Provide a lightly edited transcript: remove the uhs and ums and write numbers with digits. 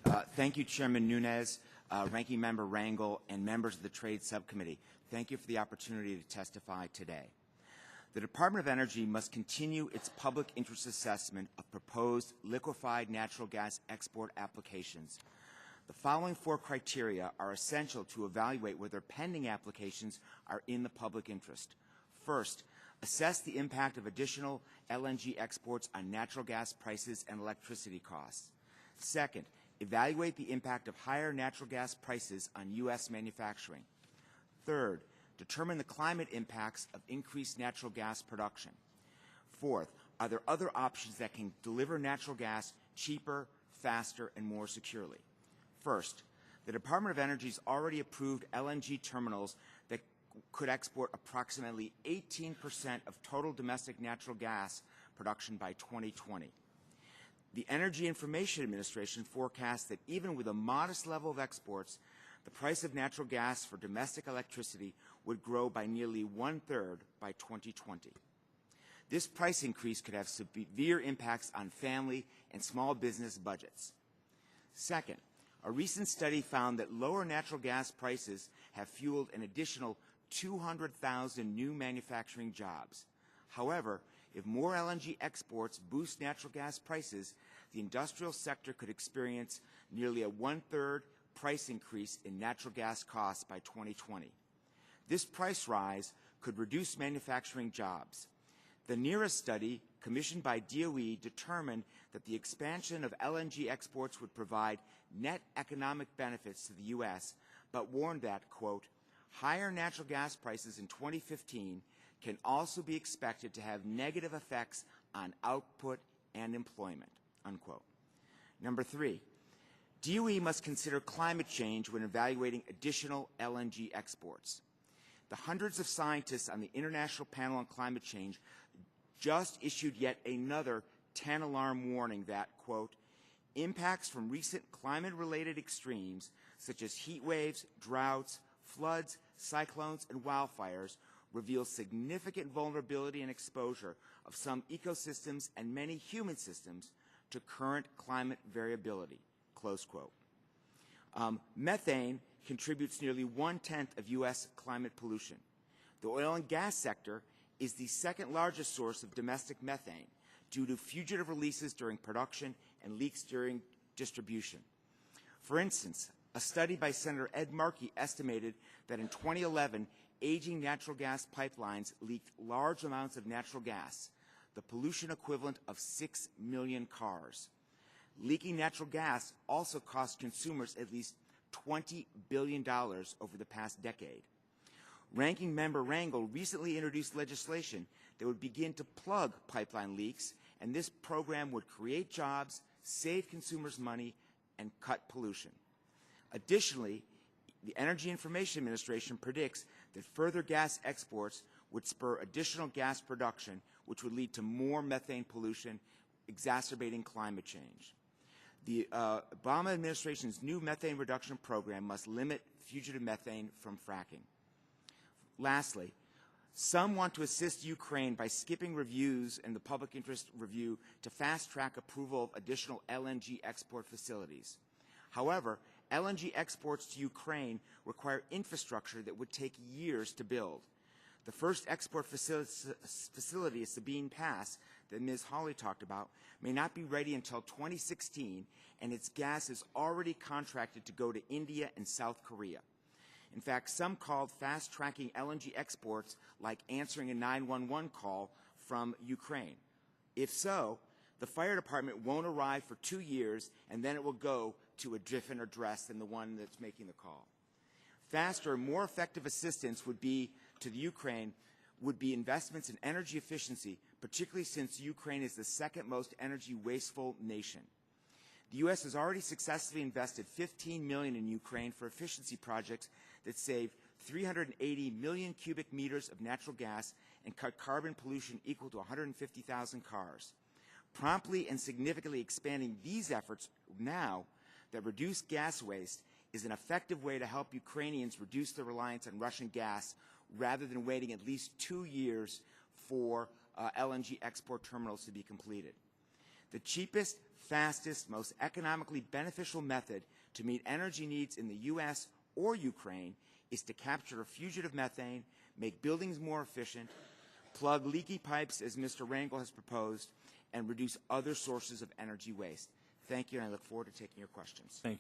Thank you, Chairman Nunes, Ranking Member Rangel, and members of the Trade Subcommittee. Thank you for the opportunity to testify today. The Department of Energy must continue its public interest assessment of proposed liquefied natural gas export applications. The following 4 criteria are essential to evaluate whether pending applications are in the public interest. First, assess the impact of additional LNG exports on natural gas prices and electricity costs. Second, evaluate the impact of higher natural gas prices on U.S. manufacturing. Third, determine the climate impacts of increased natural gas production. Fourth, are there other options that can deliver natural gas cheaper, faster, and more securely? First, the Department of Energy's already approved LNG terminals that could export approximately 18% of total domestic natural gas production by 2020. The Energy Information Administration forecasts that even with a modest level of exports, the price of natural gas for domestic electricity would grow by nearly 1/3 by 2020. This price increase could have severe impacts on family and small business budgets. Second, a recent study found that lower natural gas prices have fueled an additional 200,000 new manufacturing jobs. However, if more LNG exports boost natural gas prices, the industrial sector could experience nearly a 1/3 price increase in natural gas costs by 2020. This price rise could reduce manufacturing jobs. The nearest study, commissioned by DOE, determined that the expansion of LNG exports would provide net economic benefits to the U.S., but warned that, quote, higher natural gas prices in 2015 can also be expected to have negative effects on output and employment, unquote. Number 3, DOE must consider climate change when evaluating additional LNG exports. The hundreds of scientists on the International Panel on Climate Change just issued yet another 10-alarm warning that, quote, impacts from recent climate-related extremes such as heat waves, droughts, floods, cyclones, and wildfires reveal significant vulnerability and exposure of some ecosystems and many human systems to current climate variability, close quote. Methane contributes nearly 1/10 of U.S. climate pollution. The oil and gas sector is the second largest source of domestic methane due to fugitive releases during production and leaks during distribution. For instance, a study by Senator Ed Markey estimated that in 2011, aging natural gas pipelines leaked large amounts of natural gas, the pollution equivalent of 6 million cars. Leaking natural gas also cost consumers at least $20 billion over the past decade. Ranking Member Rangel recently introduced legislation that would begin to plug pipeline leaks, and this program would create jobs, save consumers money, and cut pollution. Additionally, the Energy Information Administration predicts that further gas exports would spur additional gas production, which would lead to more methane pollution, exacerbating climate change. The Obama administration's new methane reduction program must limit fugitive methane from fracking. Lastly, some want to assist Ukraine by skipping reviews and the public interest review to fast-track approval of additional LNG export facilities. However, LNG exports to Ukraine require infrastructure that would take years to build. The first export facility, Sabine Pass, that Ms. Hawley talked about, may not be ready until 2016, and its gas is already contracted to go to India and South Korea. In fact, some called fast-tracking LNG exports like answering a 911 call from Ukraine. If so, the fire department won't arrive for 2 years, and then it will go to a different address than the one that's making the call. Faster, more effective assistance would be to the Ukraine would be investments in energy efficiency, particularly since Ukraine is the second most energy wasteful nation. The U.S. has already successfully invested $15 million in Ukraine for efficiency projects that save 380 million cubic meters of natural gas and cut carbon pollution equal to 150,000 cars. Promptly and significantly expanding these efforts now that reduce gas waste is an effective way to help Ukrainians reduce their reliance on Russian gas rather than waiting at least 2 years for LNG export terminals to be completed. The cheapest, fastest, most economically beneficial method to meet energy needs in the U.S. or Ukraine is to capture fugitive methane, make buildings more efficient, plug leaky pipes, as Mr. Rangel has proposed, and reduce other sources of energy waste. Thank you, and I look forward to taking your questions. Thank